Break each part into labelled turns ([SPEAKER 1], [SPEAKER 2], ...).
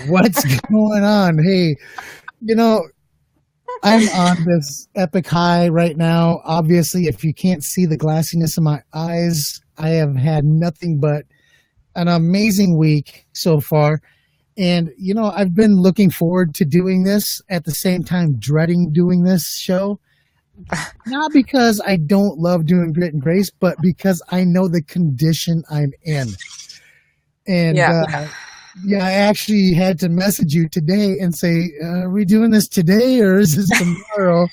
[SPEAKER 1] What's going on? Hey, you know, I'm on this epic high right now. Obviously, if you can't see the glassiness in my eyes, I have had nothing but an amazing week so far. And, I've been looking forward to doing this at the same time dreading doing this show. Not because I don't love doing Grit and Grace, but because I know the condition I'm in. And I actually had to message you today and say, are we doing this today or is this tomorrow?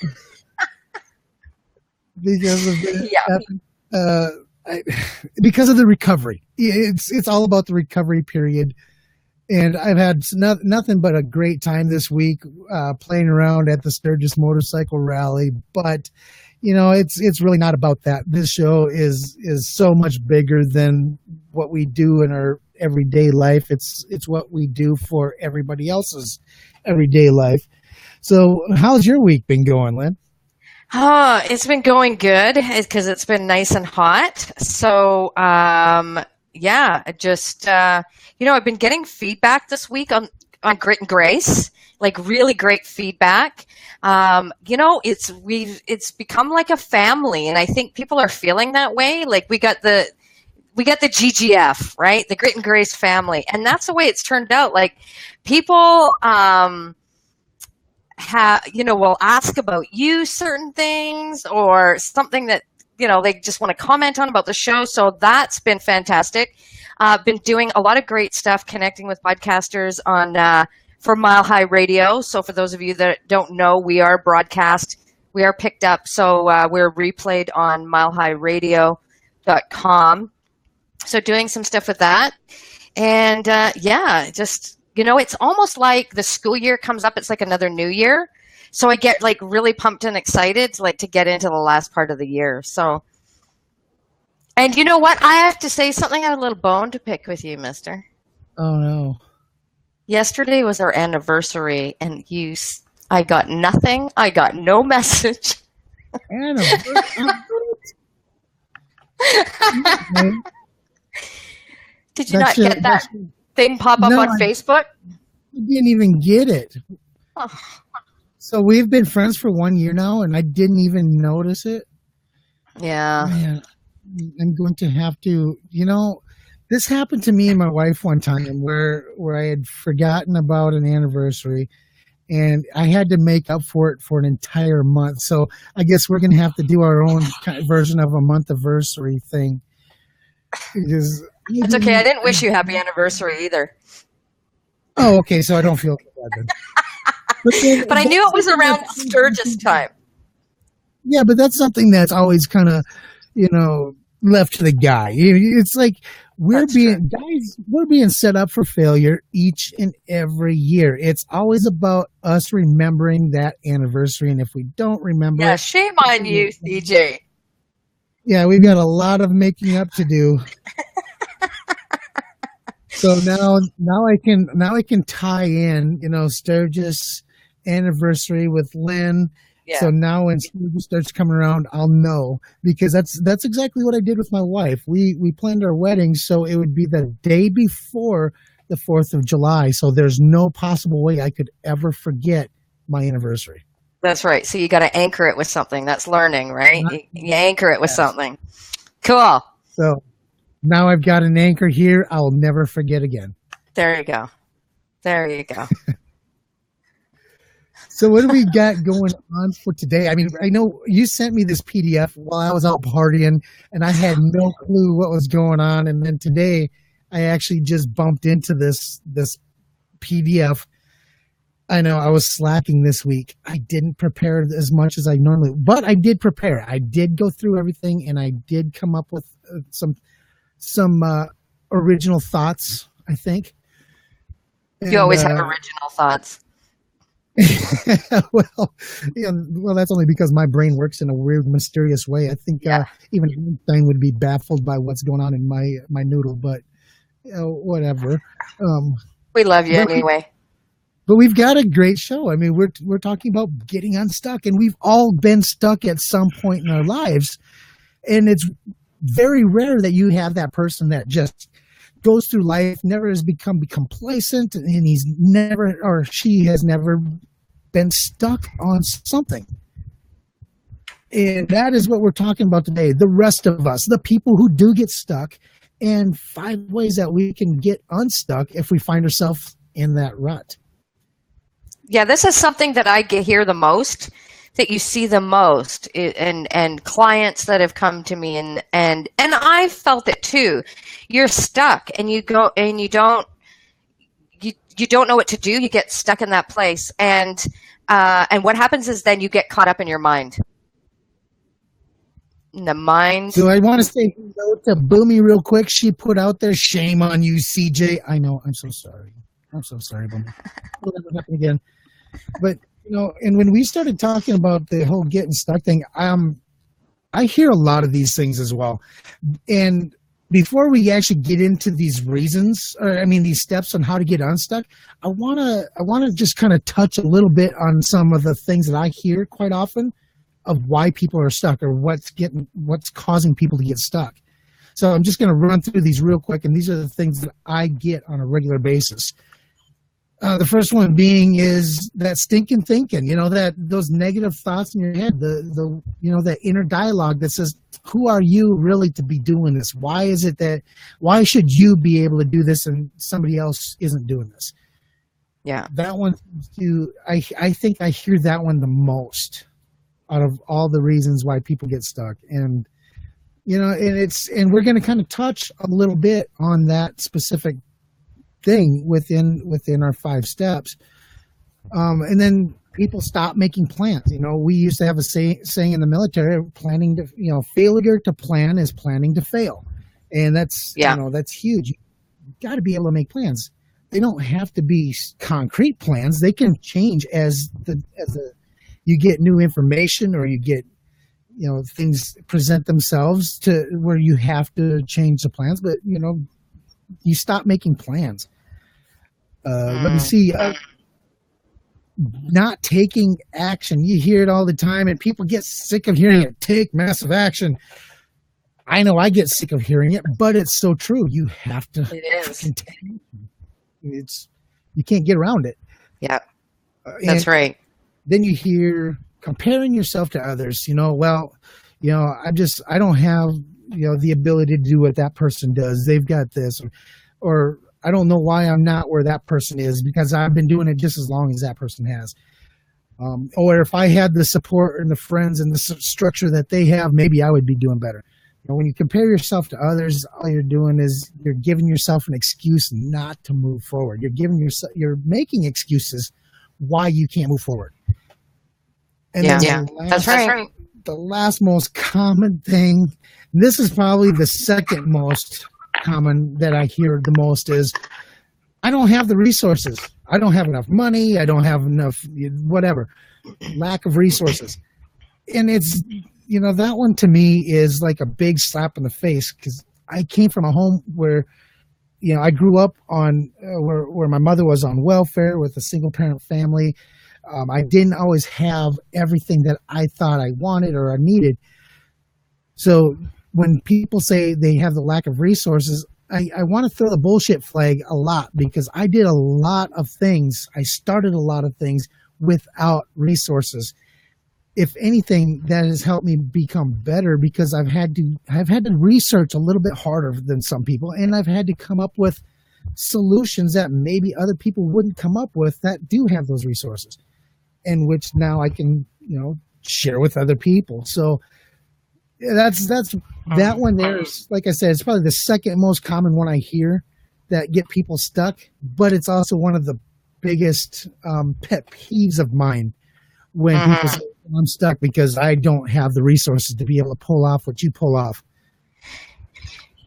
[SPEAKER 1] Because of because of the recovery. It's all about the recovery period. And I've had nothing but a great time this week playing around at the Sturgis Motorcycle Rally. But, it's really not about that. This show is so much bigger than what we do in our everyday life. It's what we do for everybody else's everyday life. So how's your week been going, Lynn?
[SPEAKER 2] Oh, it's been going good because it's been nice and hot. So, I've been getting feedback this week on Grit and Grace, like really great feedback. It's become like a family, and I think people are feeling that way. Like we got the GGF, right? The Grit and Grace family, and that's the way it's turned out. Like people, will ask about you certain things or something that they just want to comment on about the show. So that's been fantastic. Been doing a lot of great stuff, connecting with podcasters for Mile High Radio. So for those of you that don't know, we are broadcast. We are picked up. So we're replayed on milehighradio.com. So doing some stuff with that. And it's almost like the school year comes up. It's like another new year. So I get like really pumped and excited to get into the last part of the year. So, and you know what? I have to say something. I have a little bone to pick with you, mister.
[SPEAKER 1] Oh, no.
[SPEAKER 2] Yesterday was our anniversary, and I got nothing. I got no message.
[SPEAKER 1] Anniversary?
[SPEAKER 2] Did you not get that thing pop up on Facebook?
[SPEAKER 1] I didn't even get it.
[SPEAKER 2] Oh.
[SPEAKER 1] So we've been friends for 1 year now, and I didn't even notice it.
[SPEAKER 2] Yeah.
[SPEAKER 1] Man, I'm going to have to, this happened to me and my wife one time where I had forgotten about an anniversary, and I had to make up for it for an entire month. So I guess we're going to have to do our own version of a month-anniversary thing.
[SPEAKER 2] It's okay. I didn't wish you happy anniversary either.
[SPEAKER 1] Oh, okay. So I don't feel bad then.
[SPEAKER 2] But I knew it was around Sturgis time.
[SPEAKER 1] Yeah, but that's something that's always kind of, left to the guy. It's like we're being set up for failure each and every year. It's always about us remembering that anniversary, and if we don't remember,
[SPEAKER 2] yeah, shame on you, CJ.
[SPEAKER 1] Yeah, we've got a lot of making up to do. So now I can tie in, Sturgis anniversary with Lynn.
[SPEAKER 2] Yeah.
[SPEAKER 1] So now when Sturgis starts coming around, I'll know, because that's exactly what I did with my wife. We planned our wedding so it would be the day before the 4th of July. So there's no possible way I could ever forget my anniversary.
[SPEAKER 2] That's right. So you got to anchor it with something. That's learning, right? You anchor it with something. Cool.
[SPEAKER 1] So now I've got an anchor here I'll never forget again.
[SPEAKER 2] There you go.
[SPEAKER 1] So what do we got going on for today? I mean, I know you sent me this PDF while I was out partying, and I had no clue what was going on. And then today, I actually just bumped into this PDF. I know I was slacking this week. I didn't prepare as much as I normally, but I did prepare. I did go through everything, and I did come up with some original thoughts, I think.
[SPEAKER 2] You always have original thoughts.
[SPEAKER 1] Well, that's only because my brain works in a weird, mysterious way. I think even Einstein would be baffled by what's going on in my noodle, but whatever.
[SPEAKER 2] We love you anyway.
[SPEAKER 1] But we've got a great show. I mean, we're talking about getting unstuck, and we've all been stuck at some point in our lives, and it's very rare that you have that person that just goes through life, never has become complacent, and he's never, or she has never been stuck on something. And that is what we're talking about today. The rest of us, the people who do get stuck, and 5 ways that we can get unstuck if we find ourselves in that rut.
[SPEAKER 2] Yeah, this is something that I hear the most, that you see the most, and clients that have come to me, and I've felt it too. You're stuck, and you go, and you don't know what to do. You get stuck in that place, and what happens is then you get caught up in your mind. The mind.
[SPEAKER 1] So I want to say hello to Boomy real quick. She put out there, shame on you, CJ. I know. I'm so sorry. Boomy. It'll never happen again. But, and when we started talking about the whole getting stuck thing, I hear a lot of these things as well. And before we actually get into these reasons, these steps on how to get unstuck, I want to just kind of touch a little bit on some of the things that I hear quite often of why people are stuck, or what's causing people to get stuck. So I'm just going to run through these real quick, and these are the things that I get on a regular basis. The first one being is that stinkin thinkin, that those negative thoughts in your head, that inner dialogue that says, who are you really to be doing this? Why should you be able to do this and somebody else isn't doing this?
[SPEAKER 2] Yeah.
[SPEAKER 1] That one, I think I hear that one the most out of all the reasons why people get stuck. And, and we're going to kind of touch a little bit on that specific thing within our 5 steps. And then people stop making plans. We used to have a saying in the military, failure to plan is planning to fail. And that's, that's huge. You've got to be able to make plans. They don't have to be concrete plans. They can change as you get new information, or you get, things present themselves to where you have to change the plans. But, you stop making plans. Let me see. Not taking action. You hear it all the time, and people get sick of hearing it. Take massive action. I know I get sick of hearing it, but it's so true. You have to.
[SPEAKER 2] It is.
[SPEAKER 1] You can't get around it.
[SPEAKER 2] Yeah, that's right.
[SPEAKER 1] Then you hear comparing yourself to others. I don't have, the ability to do what that person does. They've got this, or I don't know why I'm not where that person is, because I've been doing it just as long as that person has. Or if I had the support and the friends and the structure that they have, maybe I would be doing better. When you compare yourself to others, all you're doing is you're giving yourself an excuse not to move forward. You're making excuses why you can't move forward. And
[SPEAKER 2] that's right.
[SPEAKER 1] The last most common thing, and this is probably the second most common that I hear the most, is I don't have the resources. I don't have enough money. I don't have enough whatever. Lack of resources. And it's, that one to me is like a big slap in the face, because I came from a home where, I grew up on where my mother was on welfare with a single parent family. I didn't always have everything that I thought I wanted or I needed. So when people say they have the lack of resources, I want to throw the bullshit flag a lot, because I did a lot of things. I started a lot of things without resources. If anything, that has helped me become better, because I've had to research a little bit harder than some people, and I've had to come up with solutions that maybe other people wouldn't come up with that do have those resources, and which now I can, share with other people. So that's that one there is, like I said, it's probably the second most common one I hear that get people stuck, but it's also one of the biggest pet peeves of mine when people say, I'm stuck because I don't have the resources to be able to pull off what you pull off.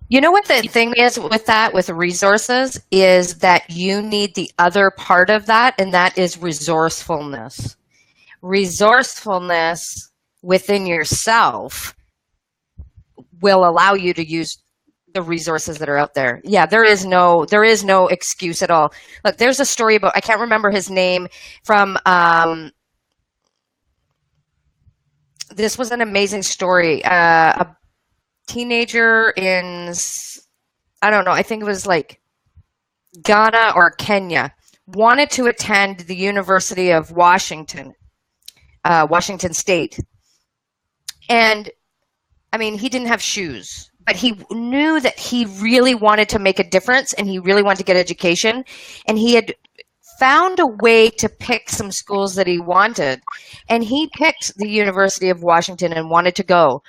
[SPEAKER 2] You know what the thing is with that, with resources, is that you need the other part of that, and that is resourcefulness. Resourcefulness within yourself will allow you to use the resources that are out there. Yeah, there is no excuse at all. Look, there's a story about, I can't remember his name, from this was an amazing story. A teenager in, I don't know, I think it was like Ghana or Kenya, wanted to attend the University of Washington, Washington State. And I mean, he didn't have shoes, but he knew that he really wanted to make a difference and he really wanted to get education. And he had found a way to pick some schools that he wanted. And he picked the University of Washington and wanted to go.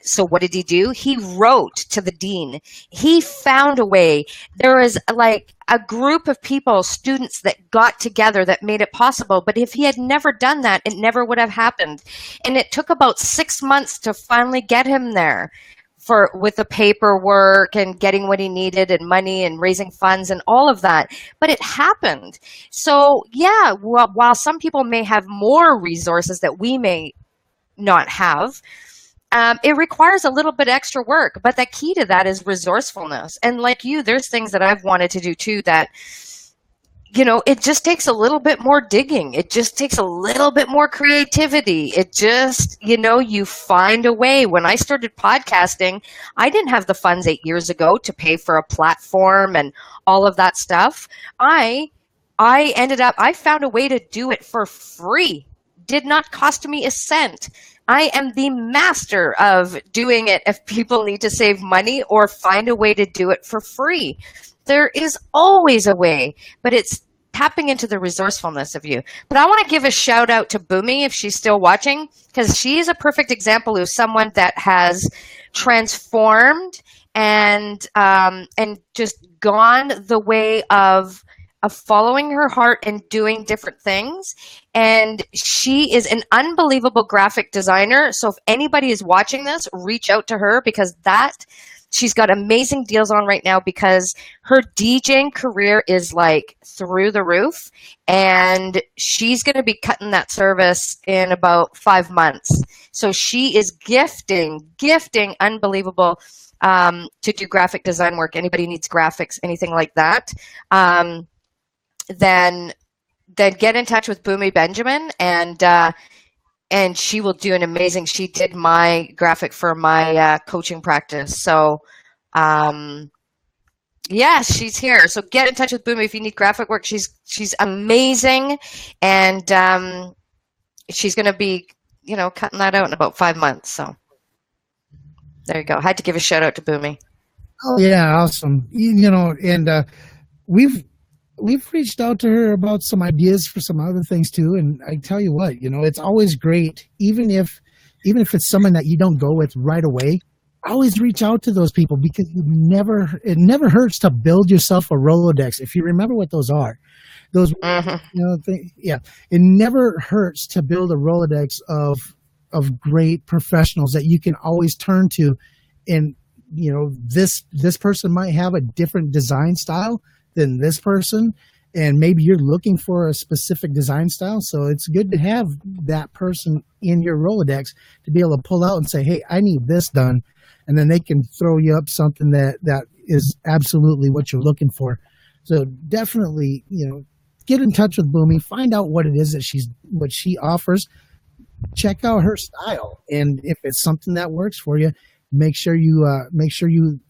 [SPEAKER 2] So what did he do? He wrote to the dean. He found a way. There was like a group of people, students that got together that made it possible. But if he had never done that, it never would have happened. And it took about 6 months to finally get him there. With the paperwork and getting what he needed and money and raising funds and all of that. But it happened. So yeah, while some people may have more resources that we may not have, it requires a little bit extra work. But the key to that is resourcefulness. And like you, there's things that I've wanted to do too that, you know, it just takes a little bit more digging. It just takes a little bit more creativity. It just, you know, you find a way. When I started podcasting, I didn't have the funds 8 years ago to pay for a platform and all of that stuff. I found a way to do it for free. Did not cost me a cent. I am the master of doing it if people need to save money or find a way to do it for free. There is always a way, but it's tapping into the resourcefulness of you. But I want to give a shout out to Boomy if she's still watching, because she is a perfect example of someone that has transformed and just gone the way of following her heart and doing different things. And she is an unbelievable graphic designer. So if anybody is watching this, reach out to her, because she's got amazing deals on right now, because her DJing career is like through the roof, and she's going to be cutting that service in about 5 months. So she is gifting unbelievable to do graphic design work. Anybody needs graphics, anything like that, then get in touch with Boomy Benjamin, and she will do an amazing. She did my graphic for my coaching practice. So, yeah, she's here. So get in touch with Boomy if you need graphic work. She's amazing, and she's going to be, you know, cutting that out in about 5 months. So there you go. I had to give a shout out to Boomy.
[SPEAKER 1] Oh yeah, awesome. You know, and we've reached out to her about some ideas for some other things too. And I tell you what, you know, it's always great, even if it's someone that you don't go with right away, always reach out to those people, because it never hurts to build yourself a Rolodex. If you remember what those are, those, you know, it never hurts to build a Rolodex of great professionals that you can always turn to. And, you know, this person might have a different design style than this person, and maybe you're looking for a specific design style. So it's good to have that person in your Rolodex to be able to pull out and say, hey, I need this done. And then they can throw you up something that is absolutely what you're looking for. So definitely, you know, get in touch with Boomy, find out what it is that what she offers, check out her style. And if it's something that works for you, make sure you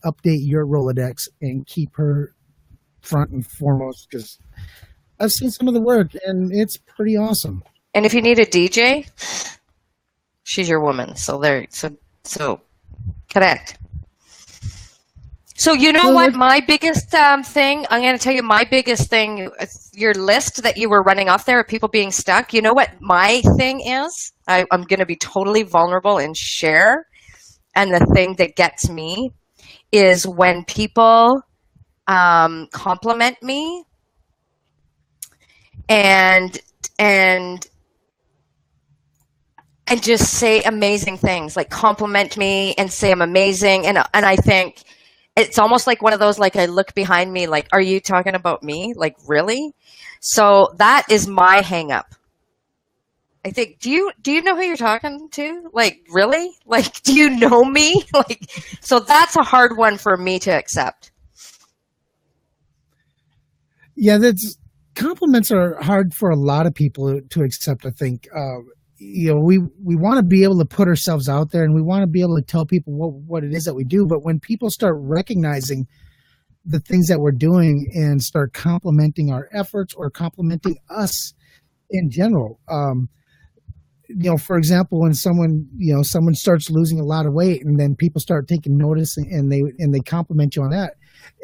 [SPEAKER 1] update your Rolodex and keep her front and foremost, because I've seen some of the work and it's pretty awesome.
[SPEAKER 2] And if you need a DJ, she's your woman. So connect. So you know what? My biggest thing, I'm going to tell you my biggest thing, your list that you were running off there of people being stuck. You know what my thing is? I'm going to be totally vulnerable and share. And the thing that gets me is when people compliment me and just say amazing things, like compliment me and say I'm amazing, and I think it's almost like one of those, like I look behind me like, are you talking about me? Like, really? So that is my hang up. I think, do you know who you're talking to? Like, really? Like, do you know me? Like, so that's a hard one for me to accept.
[SPEAKER 1] Yeah, compliments are hard for a lot of people to accept, I think. You know, we want to be able to put ourselves out there, and we want to be able to tell people what it is that we do. But when people start recognizing the things that we're doing and start complimenting our efforts or complimenting us in general. For example, when someone starts losing a lot of weight, and then people start taking notice, and they compliment you on that.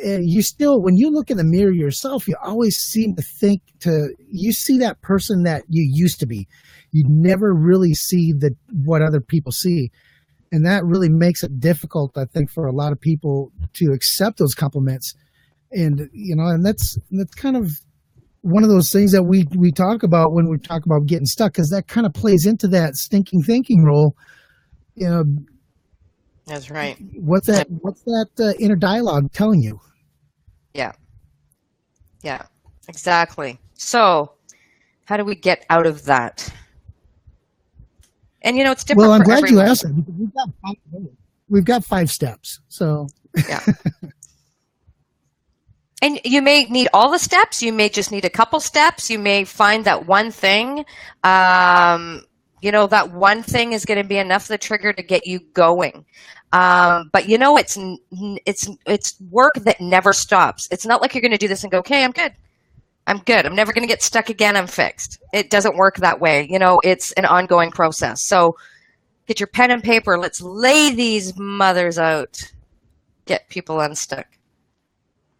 [SPEAKER 1] You still, when you look in the mirror yourself, you always seem to you see that person that you used to be. You never really see what other people see. And that really makes it difficult, I think, for a lot of people to accept those compliments. And, that's kind of one of those things that we talk about when we talk about getting stuck, because that kind of plays into that stinking thinking role.
[SPEAKER 2] That's right.
[SPEAKER 1] What's that inner dialogue telling you?
[SPEAKER 2] Yeah, exactly. So how do we get out of that? And it's different.
[SPEAKER 1] Well, I'm
[SPEAKER 2] for
[SPEAKER 1] glad
[SPEAKER 2] everyone.
[SPEAKER 1] you asked it, because we've got 5 steps. So
[SPEAKER 2] yeah. And you may need all the steps. You may just need a couple steps. You may find that one thing, that one thing is going to be enough of the trigger to get you going. But it's work that never stops. It's not like you're going to do this and go, okay, I'm good. I'm never going to get stuck again. I'm fixed. It doesn't work that way. It's an ongoing process. So get your pen and paper. Let's lay these mothers out. Get people unstuck.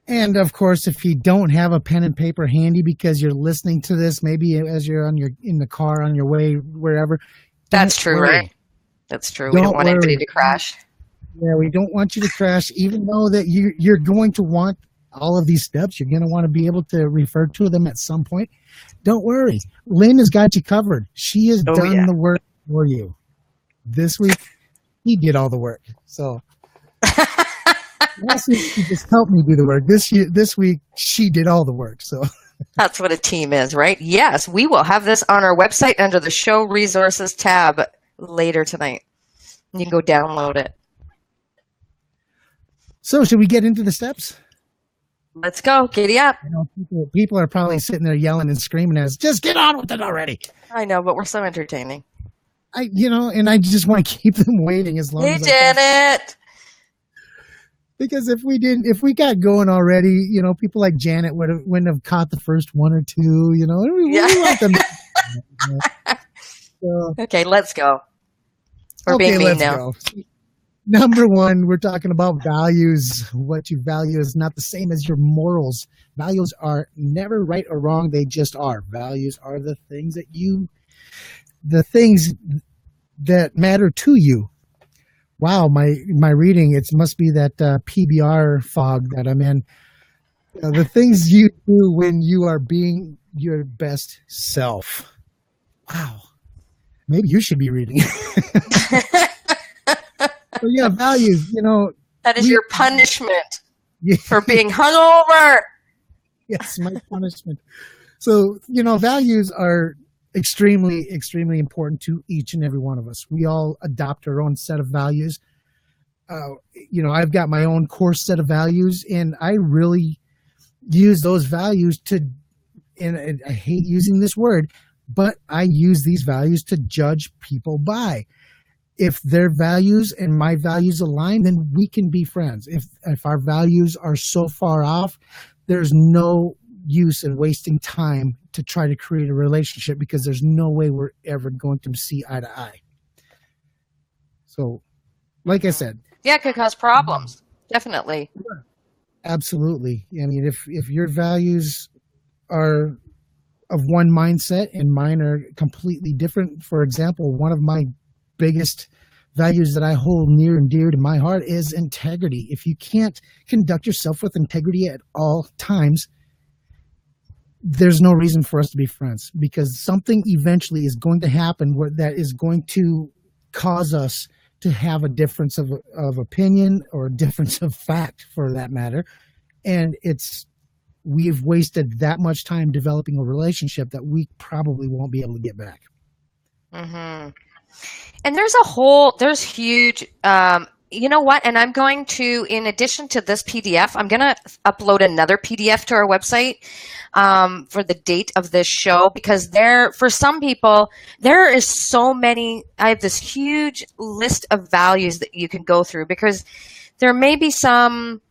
[SPEAKER 1] And of course, if you don't have a pen and paper handy because you're listening to this, maybe as you're in the car on your way wherever.
[SPEAKER 2] That's true, right? That's true. We don't want anybody to crash.
[SPEAKER 1] Yeah, we don't want you to crash, even though that you're going to want all of these steps. You're going to want to be able to refer to them at some point. Don't worry. Lynn has got you covered. She has done the work for you. This week, he did all the work. So last week, she just helped me do the work. This week, she did all the work. So
[SPEAKER 2] that's what a team is, right? Yes, we will have this on our website under the Show Resources tab later tonight. You can go download it.
[SPEAKER 1] So should we get into the steps?
[SPEAKER 2] Let's go. Giddy up.
[SPEAKER 1] People are probably sitting there yelling and screaming at us, just get on with it already.
[SPEAKER 2] I know, but we're so entertaining.
[SPEAKER 1] And I just want to keep them waiting as long as I can.
[SPEAKER 2] Janet.
[SPEAKER 1] Because if we got going already, people like Janet wouldn't have caught the first one or two, We want them. So,
[SPEAKER 2] okay, let's go. We're being mean now.
[SPEAKER 1] Go. Number 1, we're talking about values. What you value is not the same as your morals. Values are never right or wrong. They just are. Values are the things that matter to you. Wow, my reading, it must be that PBR fog that I'm in. The things you do when you are being your best self. Wow. Maybe you should be reading. So yeah, values,
[SPEAKER 2] That is your punishment for being hungover.
[SPEAKER 1] Yes, my punishment. So, values are extremely, extremely important to each and every one of us. We all adopt our own set of values. I've got my own core set of values, and I really use those values and I hate using this word, but I use these values to judge people by. If their values and my values align, then we can be friends. If our values are so far off, there's no use in wasting time to try to create a relationship, because there's no way we're ever going to see eye to eye. So, like I said.
[SPEAKER 2] Yeah, it could cause problems. Definitely.
[SPEAKER 1] Absolutely. I mean, if your values are of one mindset and mine are completely different, for example, one of my biggest values that I hold near and dear to my heart is integrity. If you can't conduct yourself with integrity at all times, there's no reason for us to be friends, because something eventually is going to happen that is going to cause us to have a difference of opinion, or a difference of fact for that matter. And we've wasted that much time developing a relationship that we probably won't be able to get back.
[SPEAKER 2] Mm-hmm. And there's huge, you know what? And I'm going to, in addition to this PDF, I'm going to upload another PDF to our website for the date of this show, because for some people, there is so many, I have this huge list of values that you can go through, because there may be some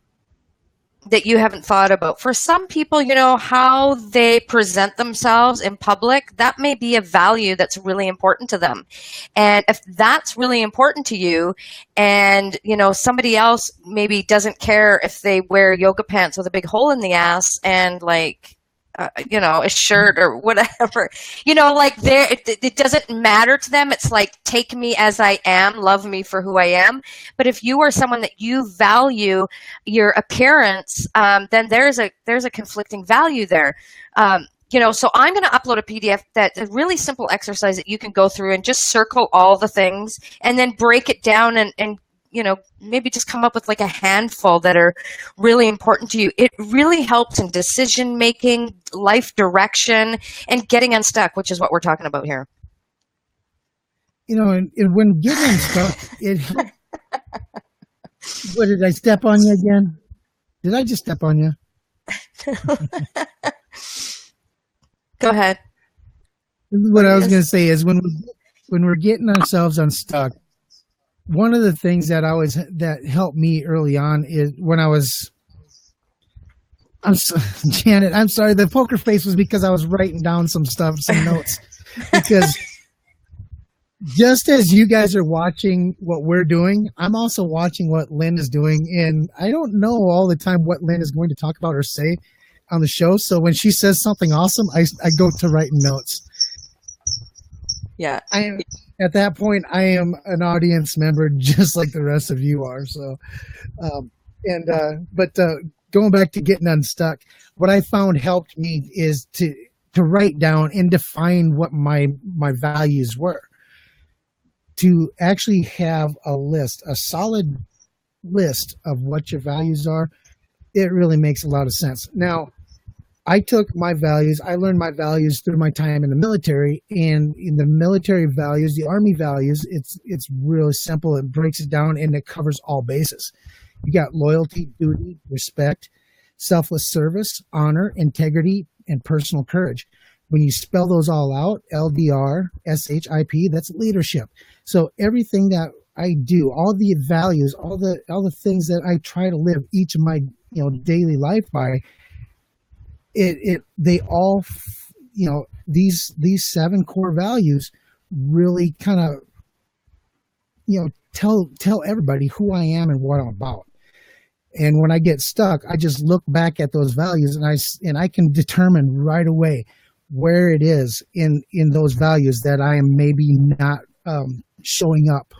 [SPEAKER 2] that you haven't thought about? For some people, how they present themselves in public, that may be a value that's really important to them. And if that's really important to you, and, somebody else maybe doesn't care if they wear yoga pants with a big hole in the ass and a shirt or whatever, it doesn't matter to them. It's like, take me as I am, love me for who I am. But if you are someone that you value your appearance, then there's a conflicting value there. So I'm going to upload a PDF that's a really simple exercise that you can go through and just circle all the things and then break it down and maybe just come up with like a handful that are really important to you. It really helps in decision making, life direction, and getting unstuck, which is what we're talking about here.
[SPEAKER 1] And when getting unstuck, it helps. What, did I step on you again? Did I just step on you?
[SPEAKER 2] Go ahead.
[SPEAKER 1] What I was going to say is when we're getting ourselves unstuck, one of the things that helped me early on is when Janet, I'm sorry, the poker face was because I was writing down some notes. Because just as you guys are watching what we're doing, I'm also watching what Lynn is doing. And I don't know all the time what Lynn is going to talk about or say on the show. So when she says something awesome, I go to writing notes.
[SPEAKER 2] Yeah.
[SPEAKER 1] At that point, I am an audience member just like the rest of you are. So, but going back to getting unstuck, what I found helped me is to write down and define what my values were. To actually have a solid list of what your values are, it really makes a lot of sense. Now, I took my values, I learned my values through my time in the military, and in the military values, the Army values, it's really simple. It breaks it down and it covers all bases. You got loyalty, duty, respect, selfless service, honor, integrity, and personal courage. When you spell those all out, LDR, SHIP, that's leadership. So everything that I do, all the values, all the things that I try to live each of my daily life by, they all, these 7 core values really kind of, tell everybody who I am and what I'm about. And when I get stuck, I just look back at those values and I can determine right away where it is in those values that I am maybe not showing up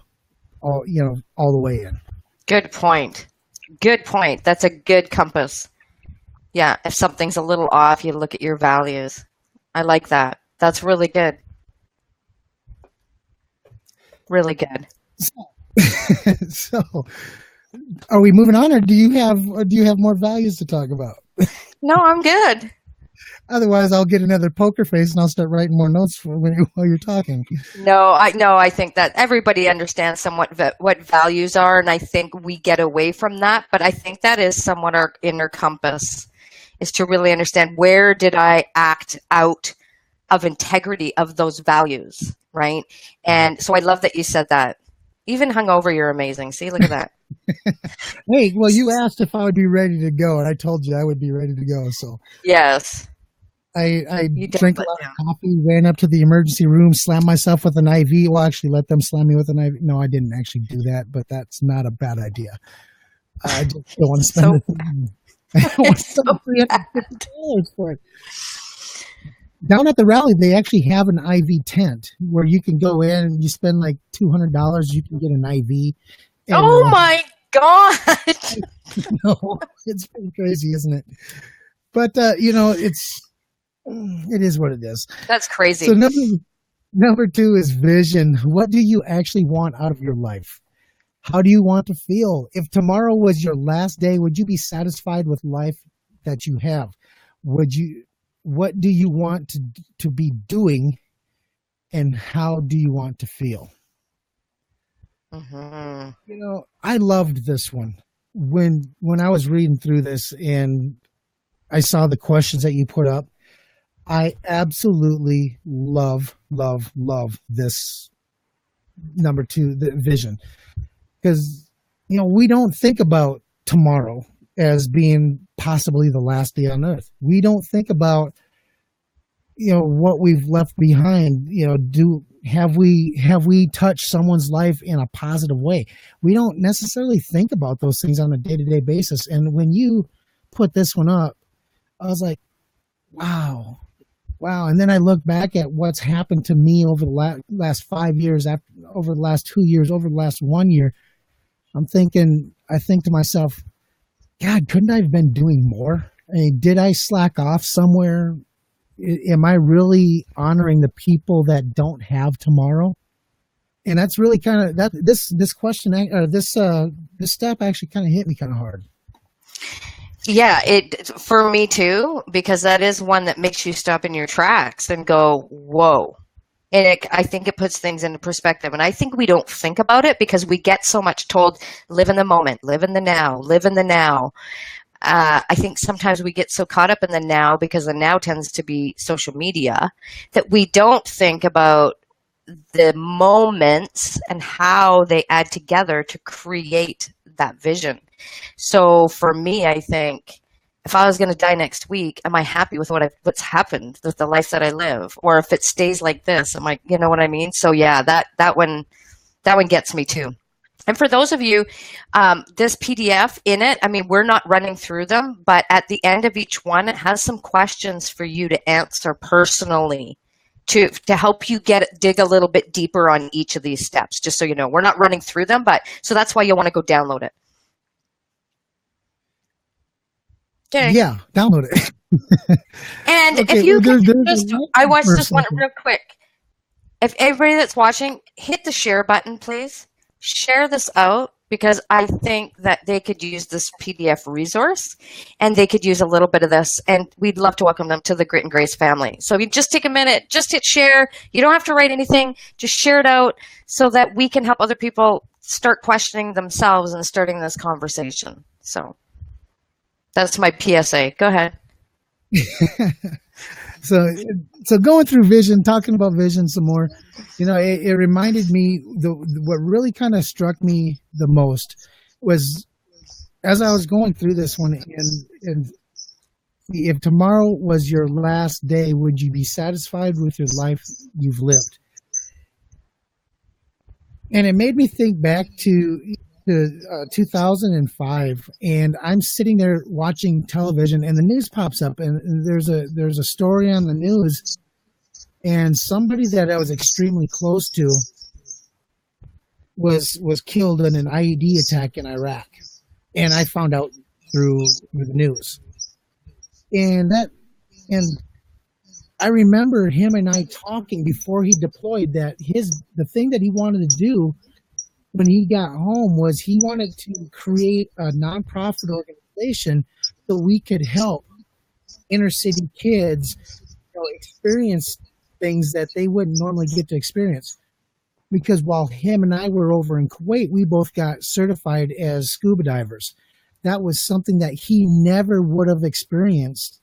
[SPEAKER 1] all the way in.
[SPEAKER 2] Good point. That's a good compass. Yeah, if something's a little off, you look at your values. I like that. That's really good. Really good.
[SPEAKER 1] So, are we moving on, or do you have more values to talk about?
[SPEAKER 2] No, I'm good.
[SPEAKER 1] Otherwise, I'll get another poker face and I'll start writing more notes while you're talking.
[SPEAKER 2] No, I think that everybody understands somewhat what values are, and I think we get away from that. But I think that is somewhat our inner compass, is to really understand where did I act out of integrity of those values, right? And so I love that you said that. Even hungover, you're amazing. See, look at that.
[SPEAKER 1] Hey, well, you asked if I would be ready to go, and I told you I would be ready to go. So
[SPEAKER 2] yes.
[SPEAKER 1] I drank a lot of coffee, ran up to the emergency room, slammed myself with an IV. Well, actually, let them slam me with an IV. No, I didn't actually do that, but that's not a bad idea. I just don't want to spend $350 for it. Down at the rally, they actually have an IV tent where you can go in and you spend like $200. You can get an IV. And,
[SPEAKER 2] oh my God!
[SPEAKER 1] No, it's pretty crazy, isn't it? But it is what it is.
[SPEAKER 2] That's crazy.
[SPEAKER 1] So number 2 is vision. What do you actually want out of your life? How do you want to feel? If tomorrow was your last day, would you be satisfied with life that you have? What do you want to be doing, and how do you want to feel?
[SPEAKER 2] Mm-hmm.
[SPEAKER 1] I loved this one. When I was reading through this and I saw the questions that you put up, I absolutely love this number 2, the vision. Because, we don't think about tomorrow. as being possibly the last day on earth. We don't think about, what we've left behind. Have we touched someone's life in a positive way? We don't necessarily think about those things on a day-to-day basis. And when you put this one up, I was like, wow. And then I look back at what's happened to me over the last 5 years, over the last 2 years, over the last 1 year. I think to myself, God, couldn't I have been doing more? I mean, did I slack off somewhere? Am I really honoring the people that don't have tomorrow? And that's really kind of this question, or this step actually kind of hit me kind of hard.
[SPEAKER 2] Yeah, it for me too, because that is one that makes you stop in your tracks and go, whoa. And I think it puts things into perspective. And I think we don't think about it because we get so much told, live in the moment, live in the now, live in the now. I think sometimes we get so caught up in the now, because the now tends to be social media, that we don't think about the moments and how they add together to create that vision. So for me, I think, if I was going to die next week, am I happy with what's happened, with the life that I live? Or if it stays like this, am I, you know what I mean? So yeah, that one gets me too. And for those of you, this PDF in it, I mean, we're not running through them, but at the end of each one, it has some questions for you to answer personally to help you dig a little bit deeper on each of these steps. Just so you know, we're not running through them, but so that's why you'll want to go download it. Okay.
[SPEAKER 1] Yeah, download it.
[SPEAKER 2] And
[SPEAKER 1] okay,
[SPEAKER 2] if you
[SPEAKER 1] well,
[SPEAKER 2] I watched this one real quick. If everybody that's watching, hit the share button, please. Share this out, because I think that they could use this PDF resource and they could use a little bit of this, and we'd love to welcome them to the Grit and Grace family. So if you just take a minute, just hit share. You don't have to write anything, just share it out so that we can help other people start questioning themselves and starting this conversation. So that's my PSA. Go ahead.
[SPEAKER 1] So going through vision, talking about vision some more, it reminded me, what really kind of struck me the most was, as I was going through this one, and if tomorrow was your last day, would you be satisfied with your life you've lived? And it made me think back to 2005, and I'm sitting there watching television, and the news pops up, and there's a story on the news, and somebody that I was extremely close to was killed in an IED attack in Iraq, and I found out through the news, and I remember him and I talking before he deployed that the thing that he wanted to do when he got home was he wanted to create a nonprofit organization so we could help inner city kids experience things that they wouldn't normally get to experience. Because while him and I were over in Kuwait, we both got certified as scuba divers. That was something that he never would have experienced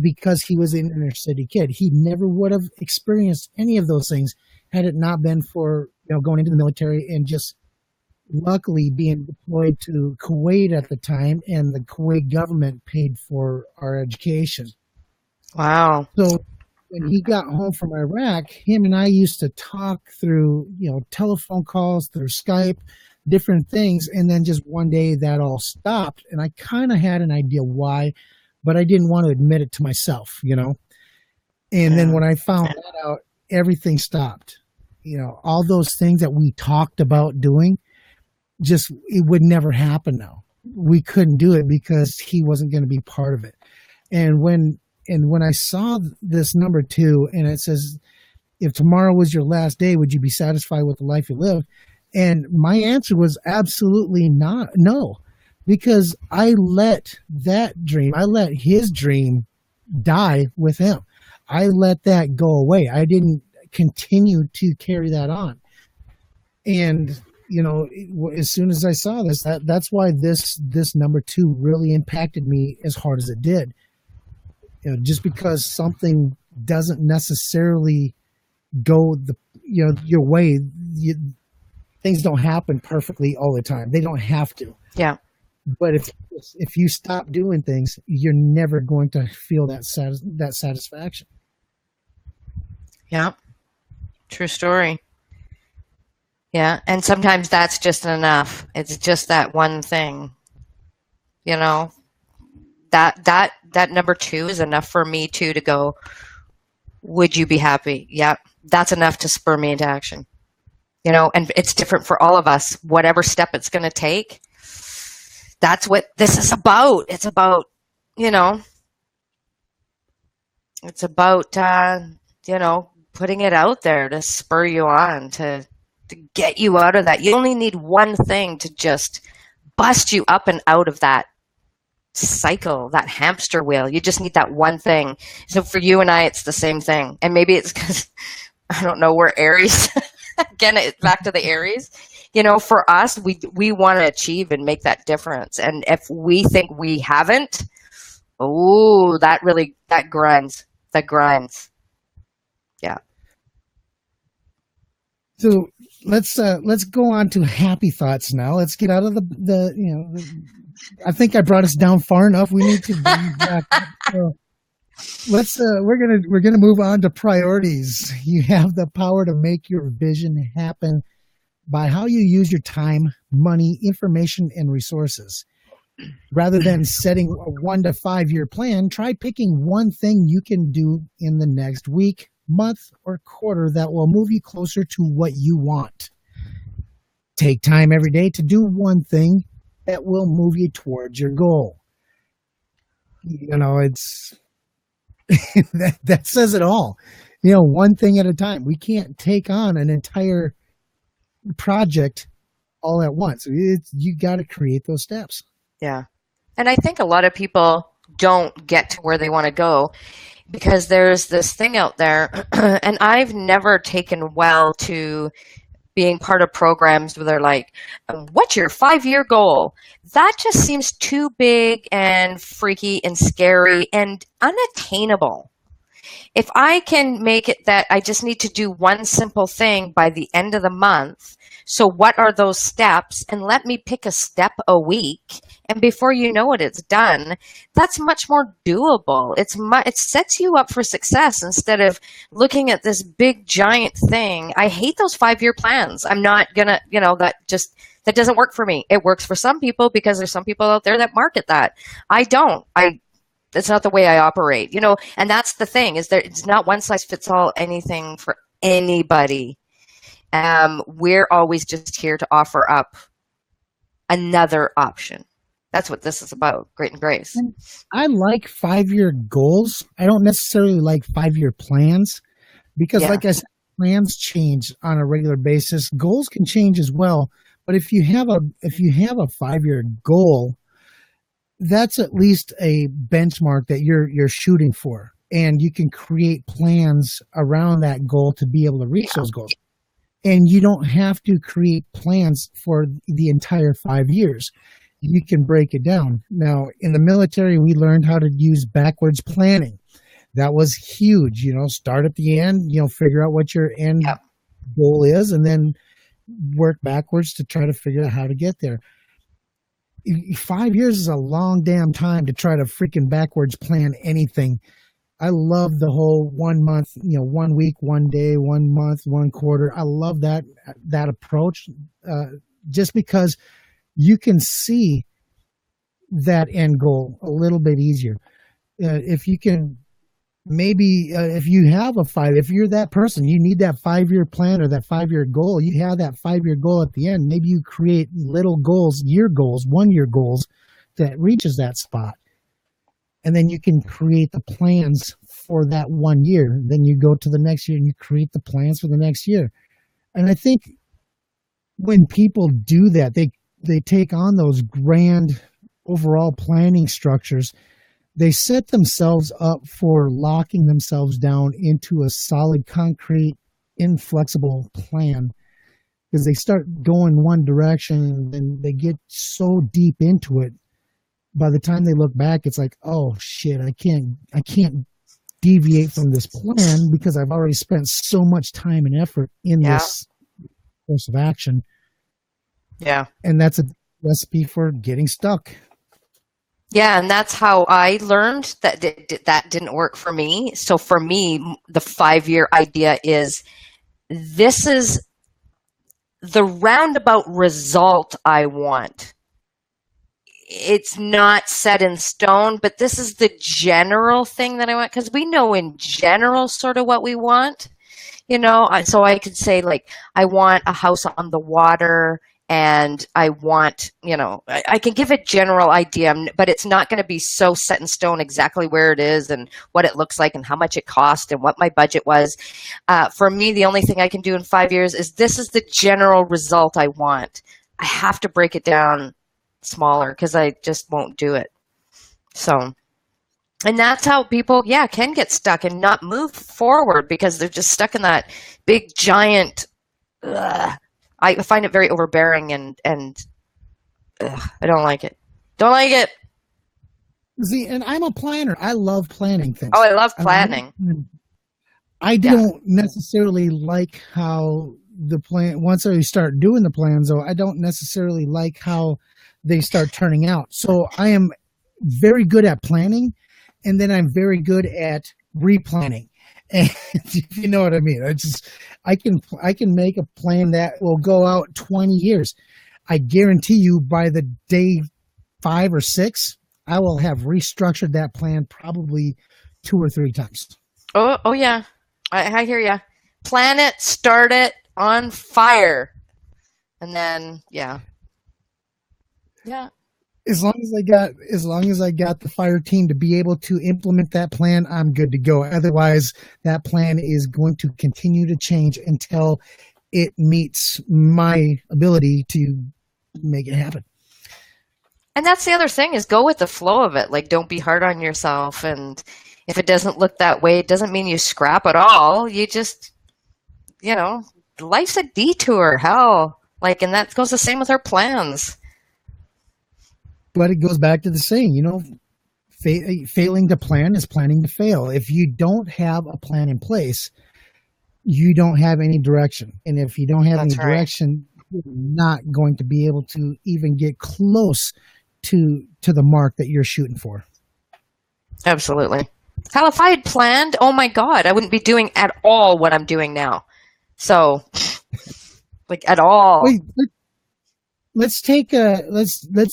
[SPEAKER 1] because he was an inner city kid. He never would have experienced any of those things had it not been for going into the military and just luckily being deployed to Kuwait at the time, and the Kuwait government paid for our education.
[SPEAKER 2] Wow.
[SPEAKER 1] So when he got home from Iraq, him and I used to talk through, telephone calls, through Skype, different things. And then just one day that all stopped. And I kind of had an idea why, but I didn't want to admit it to myself, And then when I found that out, everything stopped. All those things that we talked about doing, it would never happen now. We couldn't do it because he wasn't going to be part of it. And when I saw this number 2, and it says, if tomorrow was your last day, would you be satisfied with the life you lived? And my answer was absolutely not, no, because I let his dream die with him. I let that go away. I didn't continue to carry that on. And, as soon as I saw this, that's why this number 2 really impacted me as hard as it did. Just because something doesn't necessarily go your way, things don't happen perfectly all the time. They don't have to.
[SPEAKER 2] Yeah.
[SPEAKER 1] But if you stop doing things, you're never going to feel that satisfaction.
[SPEAKER 2] Yeah. True story. Yeah. And sometimes that's just enough. It's just that one thing, you know, that number two is enough for me too to go, would you be happy? Yep. That's enough to spur me into action. You know, and it's different for all of us, whatever step it's going to take. That's what this is about. It's about, you know, it's about, you know, putting it out there to spur you on, to get you out of that. You only need one thing to just bust you up and out of that cycle, that hamster wheel. You just need that one thing. So for you and I, it's the same thing. And maybe it's because, I don't know, we're Aries. Again, it's back to the Aries. You know, for us, we want to achieve and make that difference. And if we think we haven't, oh, that grinds. That grinds. Yeah.
[SPEAKER 1] So let's go on to happy thoughts now. Let's get out of the you know. I think I brought us down far enough. We need to be back. So we're gonna move on to priorities. You have the power to make your vision happen by how you use your time, money, information, and resources. Rather than setting a 1 to 5 year plan, try picking one thing you can do in the next week, month, or quarter that will move you closer to what you want. Take time every day to do one thing that will move you towards your goal. You know, it's that says it all. You know, one thing at a time. We can't take on an entire project all at once. You got to create those steps.
[SPEAKER 2] Yeah. And I think a lot of people don't get to where they want to go because there's this thing out there, and I've never taken well to being part of programs where they're like, what's your 5-year goal? That just seems too big and freaky and scary and unattainable. If I can make it that I just need to do one simple thing by the end of the month, so what are those steps? And let me pick a step a week. And before you know it, it's done. That's much more doable. It sets you up for success instead of looking at this big giant thing. I hate those 5-year plans. I'm not gonna, you know, that doesn't work for me. It works for some people because there's some people out there that market that. I don't. That's not the way I operate, you know, and that's the thing is it's not one size fits all anything for anybody. We're always just here to offer up another option. That's what this is about, Grit and Grace.
[SPEAKER 1] And I like 5-year goals. I don't necessarily like 5-year plans because, like I said, plans change on a regular basis. Goals can change as well. But if you have a 5-year goal, that's at least a benchmark that you're shooting for, and you can create plans around that goal to be able to reach those goals. And you don't have to create plans for the entire 5 years. You can break it down. Now, in the military, we learned how to use backwards planning. That was huge. You know, start at the end, you know, figure out what your end goal is, and then work backwards to try to figure out how to get there. 5 years is a long damn time to try to freaking backwards plan anything. I love the whole 1 month, you know, 1 week, 1 day, 1 month, 1 quarter. I love that approach, just because you can see that end goal a little bit easier. If you can, maybe if you have if you're that person, you need that 5-year plan or that 5-year goal. You have that 5-year goal at the end. Maybe you create little goals, year goals, 1-year goals that reaches that spot. And then you can create the plans for that 1 year. Then you go to the next year and you create the plans for the next year. And I think when people do that, they take on those grand overall planning structures. They set themselves up for locking themselves down into a solid, concrete, inflexible plan, because they start going one direction and they get so deep into it. By the time they look back, it's like, oh shit, I can't deviate from this plan because I've already spent so much time and effort in this course of action.
[SPEAKER 2] Yeah.
[SPEAKER 1] And that's recipe for getting stuck.
[SPEAKER 2] Yeah, and that's how I learned that that didn't work for me. So for me, the 5-year idea is this is the roundabout result I want. It's not set in stone, but this is the general thing that I want, because we know in general sort of what we want, so I could say, like, I want a house on the water, and I want, I can give a general idea, but it's not going to be so set in stone exactly where it is and what it looks like and how much it cost and what my budget was. For me, the only thing I can do in 5 years is this is the general result I want. I have to break it down smaller because I just won't do it. So, and that's how people, can get stuck and not move forward because they're just stuck in that big giant. I find it very overbearing and I don't like it. Don't like it.
[SPEAKER 1] See, and I'm a planner. I love planning things.
[SPEAKER 2] Oh, I love planning.
[SPEAKER 1] I don't necessarily like how the plan, once I start doing the plans, though, I don't necessarily like how they start turning out. So I am very good at planning, and then I'm very good at replanning. And if you know what I mean, I can make a plan that will go out 20 years. I guarantee you by the day 5 or 6, I will have restructured that plan probably 2 or 3 times.
[SPEAKER 2] Oh yeah. I hear ya. Plan it, start it on fire. And then, yeah.
[SPEAKER 1] As long as I got the fire team to be able to implement that plan, I'm good to go. Otherwise, that plan is going to continue to change until it meets my ability to make it happen.
[SPEAKER 2] And that's the other thing, is go with the flow of it. Like, don't be hard on yourself. And if it doesn't look that way, it doesn't mean you scrap at all. You just, life's a detour. Hell, and that goes the same with our plans.
[SPEAKER 1] But it goes back to the saying, failing to plan is planning to fail. If you don't have a plan in place, you don't have any direction. And if you don't have any direction, you're not going to be able to even get close to the mark that you're shooting for.
[SPEAKER 2] Absolutely. Hell, if I had planned, oh my God, I wouldn't be doing at all what I'm doing now. So, at all.
[SPEAKER 1] Wait, let's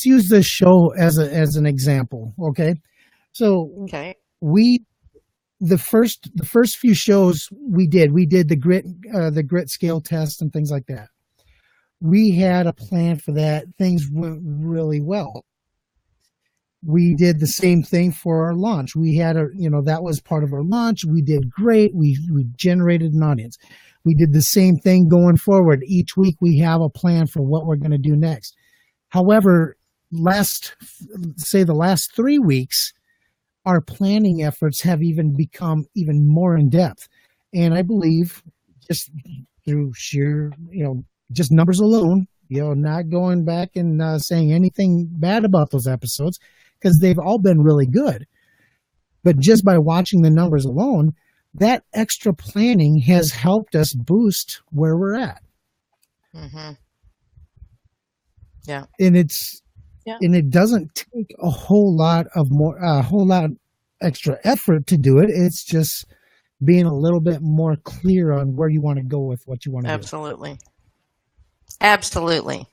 [SPEAKER 1] use this show as an example, okay? So the first few shows we did the grit scale test and things like that. We had a plan for that. Things went really well. We did the same thing for our launch. We had that was part of our launch. We did great. We generated an audience. We did the same thing going forward. Each week we have a plan for what we're going to do next. However, the last 3 weeks, our planning efforts have become even more in depth. And I believe just through sheer, just numbers alone, not going back and saying anything bad about those episodes, because they've all been really good. But just by watching the numbers alone, that extra planning has helped us boost where we're at.
[SPEAKER 2] Mm-hmm. Yeah.
[SPEAKER 1] And it doesn't take a whole lot extra effort to do it. It's just being a little bit more clear on where you want to go with what you want to do.
[SPEAKER 2] Absolutely.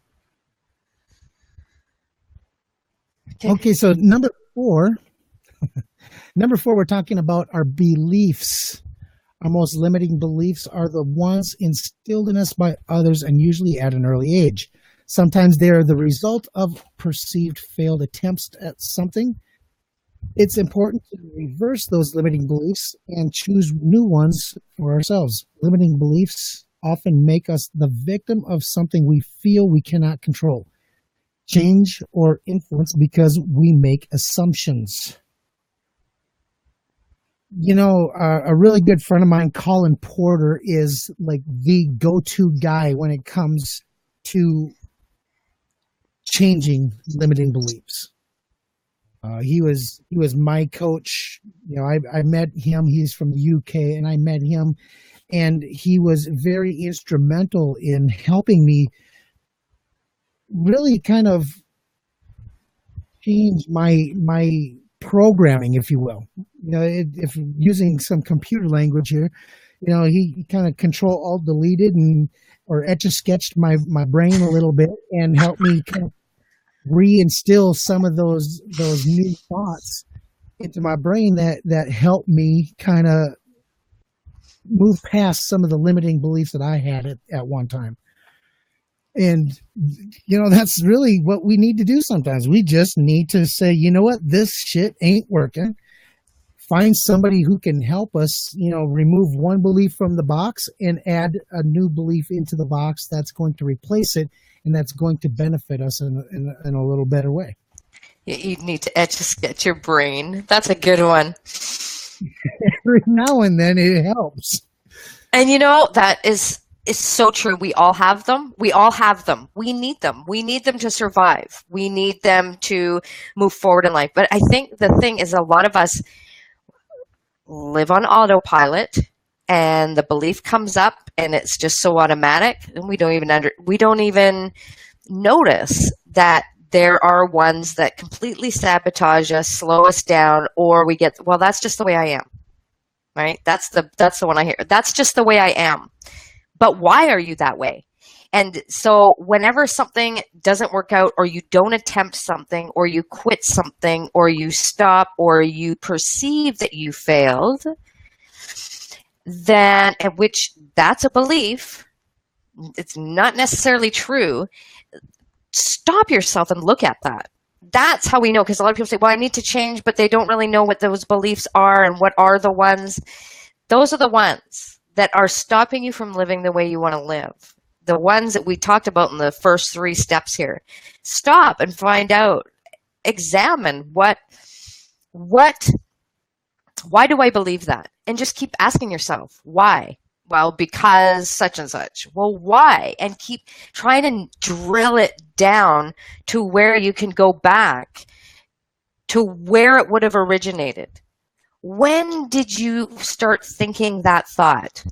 [SPEAKER 1] Okay, so number 4, we're talking about our beliefs. Our most limiting beliefs are the ones instilled in us by others, and usually at an early age. Sometimes they are the result of perceived failed attempts at something. It's important to reverse those limiting beliefs and choose new ones for ourselves. Limiting beliefs often make us the victim of something we feel we cannot control, change, or influence because we make assumptions. A really good friend of mine, Colin Porter, is like the go-to guy when it comes to changing limiting beliefs. He was my coach. I met him. He's from the UK, and I met him, and he was very instrumental in helping me really kind of changed my programming, if you will. If using some computer language here, he kind of Control Alt deleted and or etch a sketched my brain a little bit and helped me kind of reinstill some of those new thoughts into my brain that helped me kind of move past some of the limiting beliefs that I had at one time. And, that's really what we need to do sometimes. We just need to say, you know what, this shit ain't working. Find somebody who can help us, remove one belief from the box and add a new belief into the box that's going to replace it and that's going to benefit us in a little better way.
[SPEAKER 2] You need to etch a sketch your brain. That's a good one.
[SPEAKER 1] Every now and then it helps.
[SPEAKER 2] And that is so true. We all have them. We all have them. We need them. We need them to survive. We need them to move forward in life. But I think the thing is a lot of us live on autopilot and the belief comes up and it's just so automatic and we don't even notice that there are ones that completely sabotage us, slow us down, or we get, well, that's just the way I am. Right? That's the one I hear. That's just the way I am. But why are you that way? And so whenever something doesn't work out or you don't attempt something or you quit something or you stop or you perceive that you failed, then at which that's a belief, it's not necessarily true. Stop yourself and look at that. That's how we know, because a lot of people say, well, I need to change, but they don't really know what those beliefs are and what are the ones. Those are the ones that are stopping you from living the way you want to live. The ones that we talked about in the first 3 steps here. Stop and find out. Examine why do I believe that? And just keep asking yourself, why? Well, because such and such. Well, why? And keep trying to drill it down to where you can go back to where it would have originated. When did you start thinking that thought?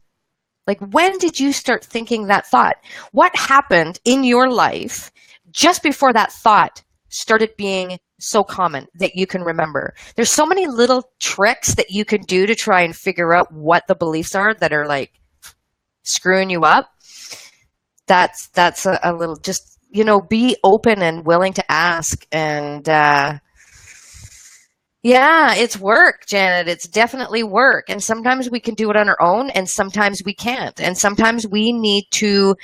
[SPEAKER 2] Like, when did you start thinking that thought? What happened in your life just before that thought started being so common that you can remember? There's so many little tricks that you can do to try and figure out what the beliefs are that are like screwing you up. That's a little, just, be open and willing to ask. And yeah, it's work, Janet. It's definitely work. And sometimes we can do it on our own and sometimes we can't. And sometimes we need to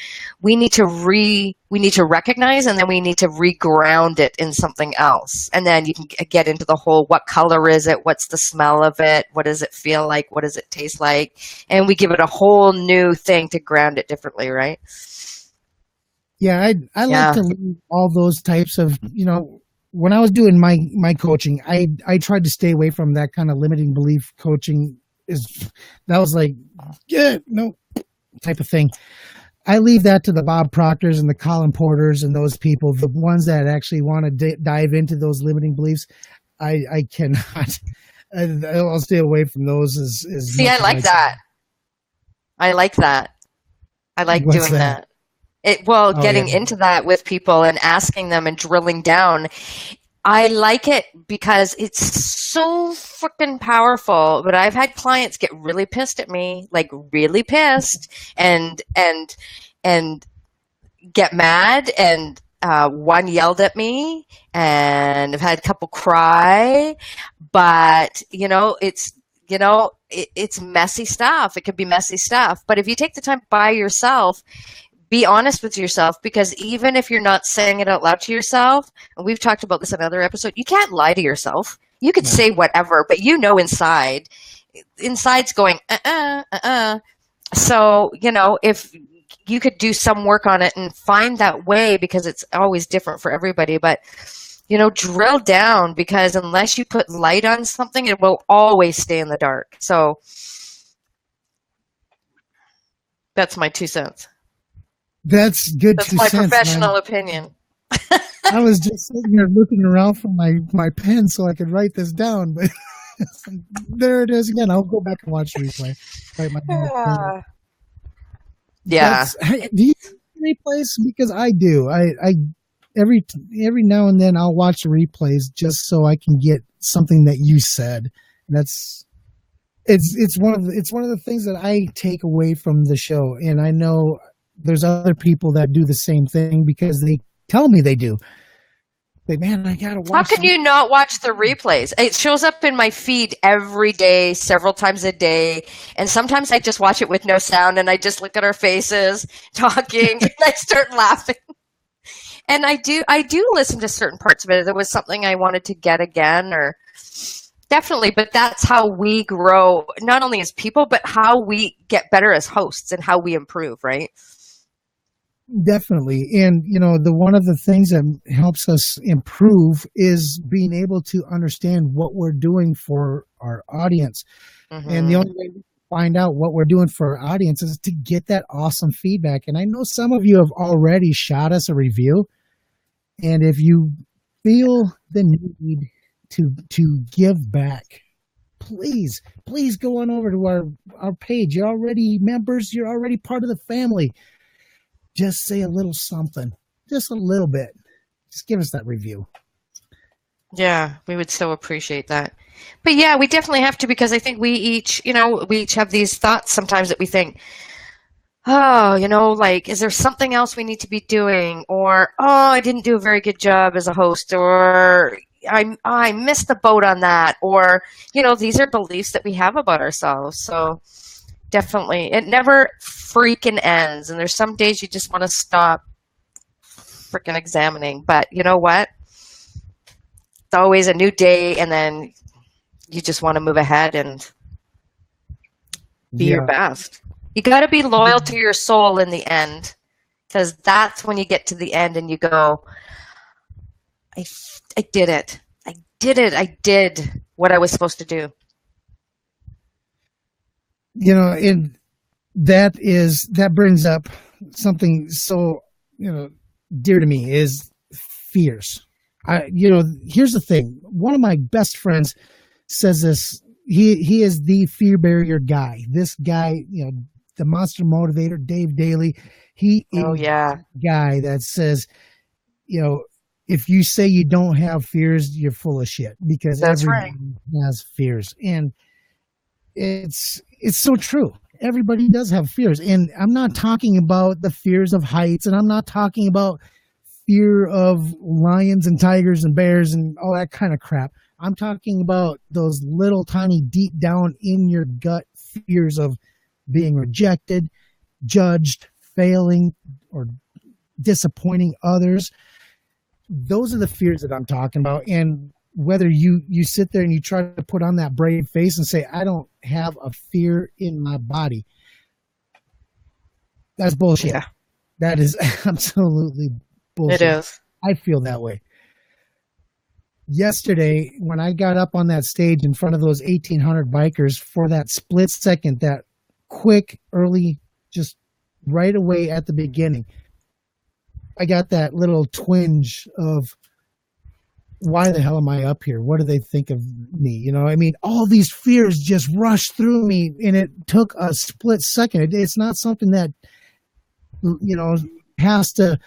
[SPEAKER 2] recognize and then we need to reground it in something else. And then you can get into the whole, what color is it? What's the smell of it? What does it feel like? What does it taste like? And we give it a whole new thing to ground it differently, right?
[SPEAKER 1] Yeah, I like to leave all those types of, when I was doing my coaching, I tried to stay away from that kind of limiting belief coaching. That was like, yeah, no type of thing. I leave that to the Bob Proctors and the Colin Porters and those people, the ones that actually want to dive into those limiting beliefs. I cannot. I'll stay away from those.
[SPEAKER 2] See, I like that. I like that. I like doing that. Getting into that with people and asking them and drilling down. I like it because it's so freaking powerful. But I've had clients get really pissed at me, like really pissed, and get mad. And one yelled at me, and I've had a couple cry. But it's messy stuff. It could be messy stuff. But if you take the time by yourself, be honest with yourself, because even if you're not saying it out loud to yourself, and we've talked about this in another episode, you can't lie to yourself. You could say whatever, but inside's going, So, if you could do some work on it and find that way, because it's always different for everybody, but, drill down, because unless you put light on something, it will always stay in the dark. So that's my 2 cents.
[SPEAKER 1] That's good.
[SPEAKER 2] That's my professional opinion.
[SPEAKER 1] I was just sitting here looking around for my pen so I could write this down, but there it is again. I'll go back and watch the replay.
[SPEAKER 2] Yeah.
[SPEAKER 1] Do you replays? Because I do. I every now and then I'll watch the replays just so I can get something that you said. That's it's one of the things that I take away from the show, and I know there's other people that do the same thing because they tell me they do. But man, I gotta watch.
[SPEAKER 2] How can you not watch the replays? It shows up in my feed every day, several times a day, and sometimes I just watch it with no sound, and I just look at our faces talking, and I start laughing. And I do listen to certain parts of it. If there was something I wanted to get again, or definitely, but that's how we grow, not only as people, but how we get better as hosts and how we improve, right?
[SPEAKER 1] Definitely. And, one of the things that helps us improve is being able to understand what we're doing for our audience. Mm-hmm. And the only way to find out what we're doing for our audience is to get that awesome feedback. And I know some of you have already shot us a review. And if you feel the need to give back, please go on over to our page. You're already members. You're already part of the family. Just say a little something, just a little bit. Just give us that review.
[SPEAKER 2] Yeah, we would so appreciate that. But yeah, we definitely have to, because I think we each have these thoughts sometimes that we think, oh, like, is there something else we need to be doing? Or, oh, I didn't do a very good job as a host, or I missed the boat on that. Or, these are beliefs that we have about ourselves. So definitely, it never freaking ends, and there's some days you just want to stop freaking examining, but you know what? It's always a new day, and then you just want to move ahead and be your best. You got to be loyal to your soul in the end, because that's when you get to the end and you go, I did it. I did what I was supposed to do.
[SPEAKER 1] And that brings up something so, dear to me, is fears. Here's the thing. One of my best friends says this. He is the fear barrier guy. This guy, the monster motivator, Dave Daly. He is the guy that says, if you say you don't have fears, you're full of shit, because everyone has fears. And it's so true. Everybody does have fears. And I'm not talking about the fears of heights, and I'm not talking about fear of lions and tigers and bears and all that kind of crap. I'm talking about those little tiny deep down in your gut fears of being rejected, judged, failing, or disappointing others. Those are the fears that I'm talking about. And whether you sit there and you try to put on that brave face and say, I don't have a fear in my body, that's bullshit. Yeah. That is absolutely bullshit.
[SPEAKER 2] It is.
[SPEAKER 1] I feel that way. Yesterday, when I got up on that stage in front of those 1,800 bikers, for that split second, that quick, early, just right away at the beginning, I got that little twinge of, why the hell am I up here? What do they think of me? All these fears just rushed through me, and it took a split second. It's not something that, has to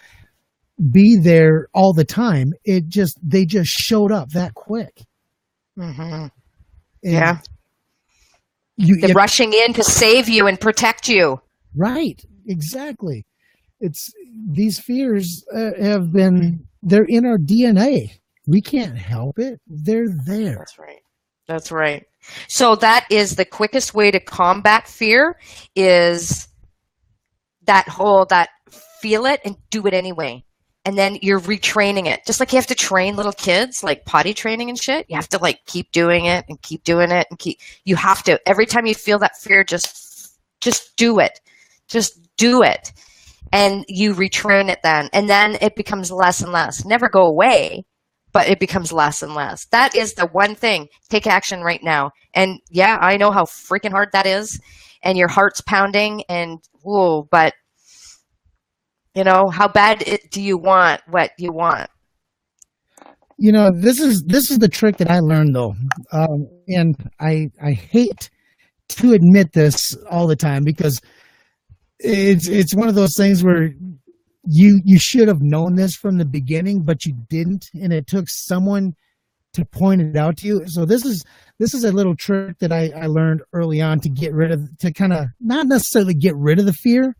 [SPEAKER 1] be there all the time. They just showed up that quick.
[SPEAKER 2] Mm-hmm. Yeah. They're rushing in to save you and protect you.
[SPEAKER 1] Right. Exactly. These fears they're in our DNA. We can't help it. They're there.
[SPEAKER 2] That's right. So that is the quickest way to combat fear, is that feel it and do it anyway. And then you're retraining it. Just like you have to train little kids, like potty training and shit. You have to keep doing it and keep doing it and you have to, every time you feel that fear, just do it. Just do it. And you retrain it then. And then it becomes less and less. Never go away, but it becomes less and less. That is the one thing. Take action right now. And yeah, I know how freaking hard that is. And your heart's pounding and whoa, but how bad do you want what you want?
[SPEAKER 1] This is the trick that I learned though. And I hate to admit this all the time, because it's one of those things where you should have known this from the beginning, but you didn't, and it took someone to point it out to you. So this is a little trick that I learned early on to kind of not necessarily get rid of the fear,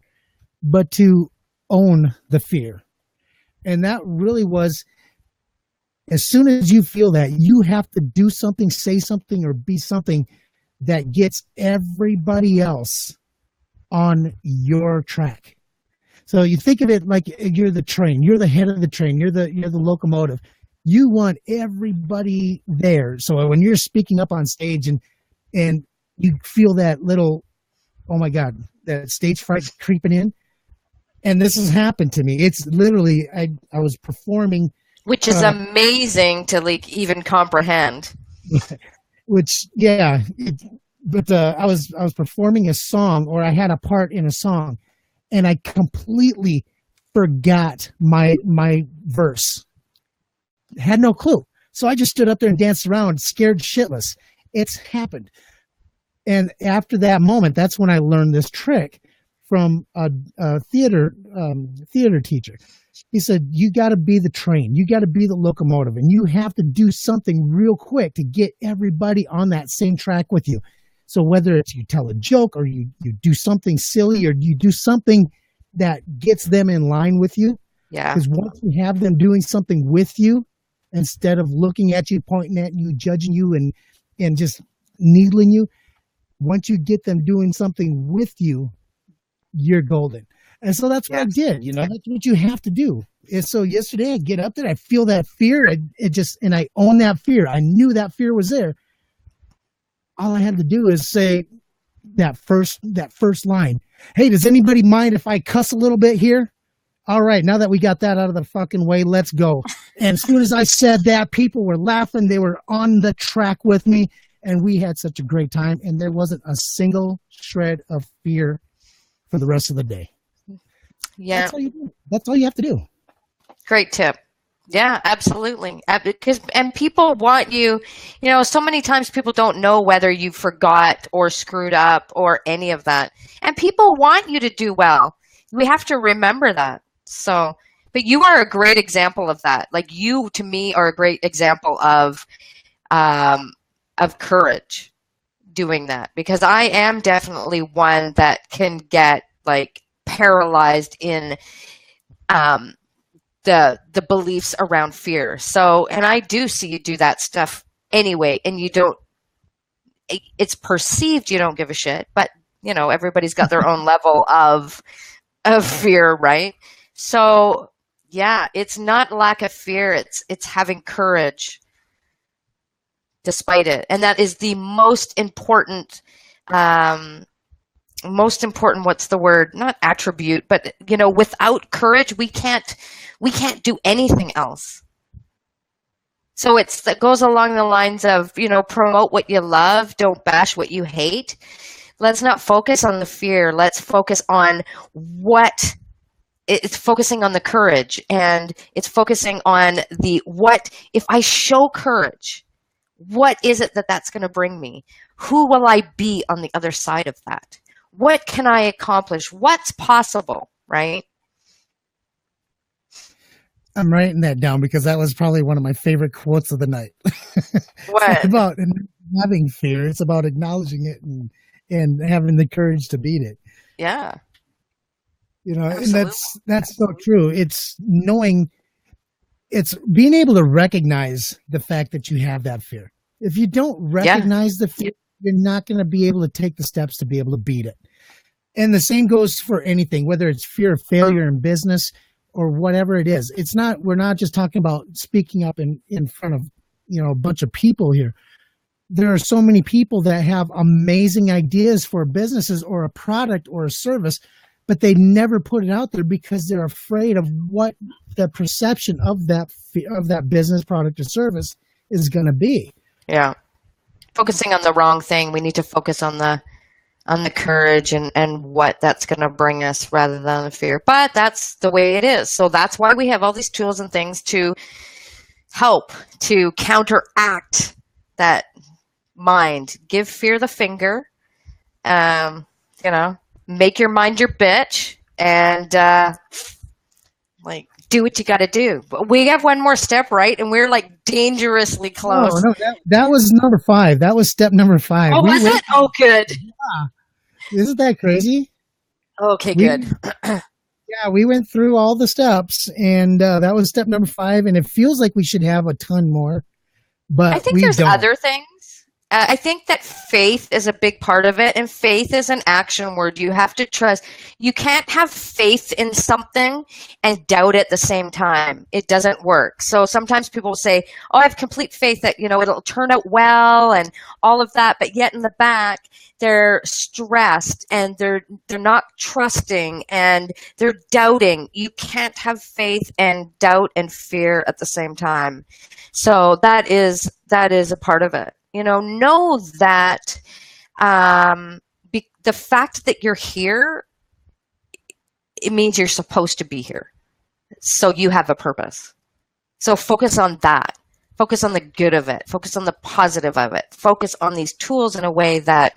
[SPEAKER 1] but to own the fear. And that really was, as soon as you feel that, you have to do something, say something, or be something that gets everybody else on your track. So you think of it like you're the train, you're the head of the train, you're the locomotive. You want everybody there. So when you're speaking up on stage and you feel that little, oh my God, that stage fright creeping in, and this has happened to me. It's literally, I was performing,
[SPEAKER 2] which is amazing to like even comprehend.
[SPEAKER 1] Which, yeah, but I was performing a song, or I had a part in a song, and I completely forgot my verse. Had no clue. So I just stood up there and danced around, scared shitless. It's happened. And after that moment, that's when I learned this trick from a theater teacher. He said, you got to be the train. You got to be the locomotive, and you have to do something real quick to get everybody on that same track with you. So whether it's you tell a joke, or you do something silly, or you do something that gets them in line with you.
[SPEAKER 2] Yeah.
[SPEAKER 1] Because once you have them doing something with you, instead of looking at you, pointing at you, judging you, and just needling you, once you get them doing something with you, you're golden. And so that's what I did. That's what you have to do. And so yesterday I get up there, I feel that fear, and I own that fear. I knew that fear was there. All I had to do is say that first line. Hey, does anybody mind if I cuss a little bit here? All right, now that we got that out of the fucking way, let's go. And as soon as I said that, people were laughing. They were on the track with me, and we had such a great time. And there wasn't a single shred of fear for the rest of the day.
[SPEAKER 2] Yeah.
[SPEAKER 1] That's all you do. That's all you have to do.
[SPEAKER 2] Great tip. Yeah, absolutely. And people want you, so many times people don't know whether you forgot or screwed up or any of that. And people want you to do well. We have to remember that. So, but you are a great example of that. Like, you, to me, are a great example of courage doing that, because I am definitely one that can get like paralyzed in the beliefs around fear. So, and I do see you do that stuff anyway, and it's perceived you don't give a shit, but everybody's got their own level of fear, right? So yeah, it's not lack of fear, it's having courage despite it. And that is the most important, what's the word? Not attribute, but without courage, we can't do anything else. So that goes along the lines of, promote what you love, don't bash what you hate. Let's not focus on the fear. Let's focus on it's focusing on the courage, and it's focusing on what if I show courage, what is it that's going to bring me? Who will I be on the other side of that? What can I accomplish? What's possible, right?
[SPEAKER 1] I'm writing that down because that was probably one of my favorite quotes of the night.
[SPEAKER 2] What?
[SPEAKER 1] It's about having fear. It's about acknowledging it and having the courage to beat it.
[SPEAKER 2] Yeah.
[SPEAKER 1] Absolutely. And that's so true. It's being able to recognize the fact that you have that fear. If you don't recognize the fear, you're not going to be able to take the steps to be able to beat it. And the same goes for anything, whether it's fear of failure in business or whatever it is. We're not just talking about speaking up in front of, a bunch of people here. There are so many people that have amazing ideas for businesses or a product or a service, but they never put it out there because they're afraid of what the perception of that business, product, or service is going to be.
[SPEAKER 2] Yeah. Focusing on the wrong thing. We need to focus on the courage and what that's going to bring us rather than the fear. But that's the way it is. So that's why we have all these tools and things to help to counteract that mind. Give fear the finger. Make your mind your bitch, and Like, do what you got to do. But we have one more step, right? And we're like dangerously close.
[SPEAKER 1] No, that was number 5. That was step number 5.
[SPEAKER 2] Oh, was it? Oh, good.
[SPEAKER 1] Isn't that crazy?
[SPEAKER 2] Okay, good.
[SPEAKER 1] Yeah, we went through all the steps, and that was step number 5. And it feels like we should have a ton more, but
[SPEAKER 2] I think
[SPEAKER 1] we
[SPEAKER 2] there's
[SPEAKER 1] don't.
[SPEAKER 2] other things. I think that faith is a big part of it, and faith is an action word. You have to trust. You can't have faith in something and doubt at the same time. It doesn't work. So sometimes people say, "Oh, I have complete faith that it'll turn out well," and all of that. But yet in the back, they're stressed and they're not trusting and they're doubting. You can't have faith and doubt and fear at the same time. So that is a part of it. Know that the fact that you're here, it means you're supposed to be here. So you have a purpose. So focus on that. Focus on the good of it. Focus on the positive of it. Focus on these tools in a way that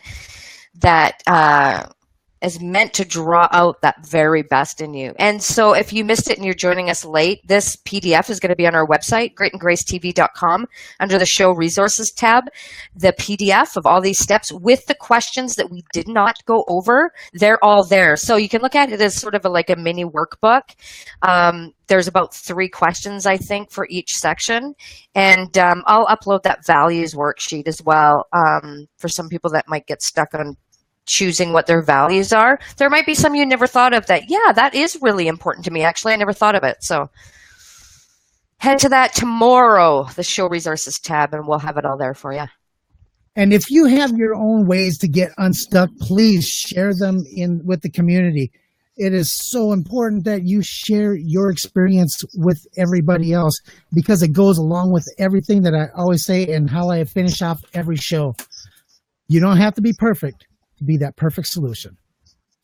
[SPEAKER 2] is meant to draw out that very best in you. And so if you missed it and you're joining us late, this PDF is going to be on our website, greatandgracetv.com, under the show resources tab. The PDF of all these steps with the questions that we did not go over, they're all there. So you can look at it as sort of like a mini workbook. There's about 3 questions, I think, for each section. And I'll upload that values worksheet as well for some people that might get stuck on choosing what their values are. There might be some you never thought of that, that is really important to me. Actually, I never thought of it. So head to that tomorrow, the show resources tab, and we'll have it all there for you.
[SPEAKER 1] And if you have your own ways to get unstuck, please share them with the community. It is so important that you share your experience with everybody else, because it goes along with everything that I always say and how I finish off every show. You don't have to be perfect to be that perfect solution.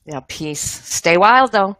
[SPEAKER 2] Yeah, peace. Stay wild, though.